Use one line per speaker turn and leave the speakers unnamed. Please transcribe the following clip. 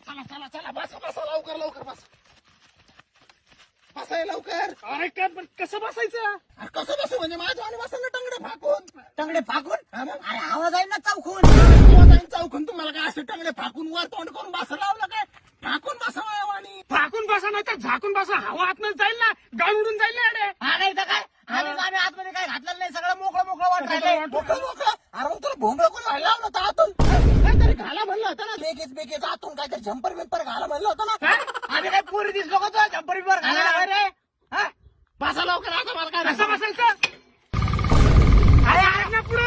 चला चला चला बसा बसा लवकर लवकर बस बसाय लवकर.
अरे काय पण कसं बसायचं?
अरे कसं बसू म्हणजे माझ्या आणि बसा ना टंगडे फाकून.
टंगडे फाकून
हा मग?
अरे आवाज आहे ना चौकून.
जाईन चौकून तुम्हाला काय असं टंगडे फाकून वर तोंड करून बसा लावलं काय? फाकून बसावं आणि
फाकून बसा नाही तर झाकून बसा. हवा आतमध्ये जाईल ना, गाळ उडून जाईल ना अरे.
हा नाही तर काय आधीच आम्ही आतमध्ये काय घातलेलं नाही, सगळं मोकळं मोकळं वाट राहिलंय.
मोकळं मोकळं. अरे मग तुला भोंगळ कोण व्हायला लावलं होतं आतून? काहीतरी घाला म्हणलं होतं ना, लेगीच बेगीच आतून काहीतरी झंपर बिंपर घाला म्हणलं होतं ना.
आम्ही काय पोरी दिसलो का तुला झंपर बिंपर घालायला काय रे?
हा? बसा लवकर आता मला काय
कसं बसायचं? अरे आग ना पुढे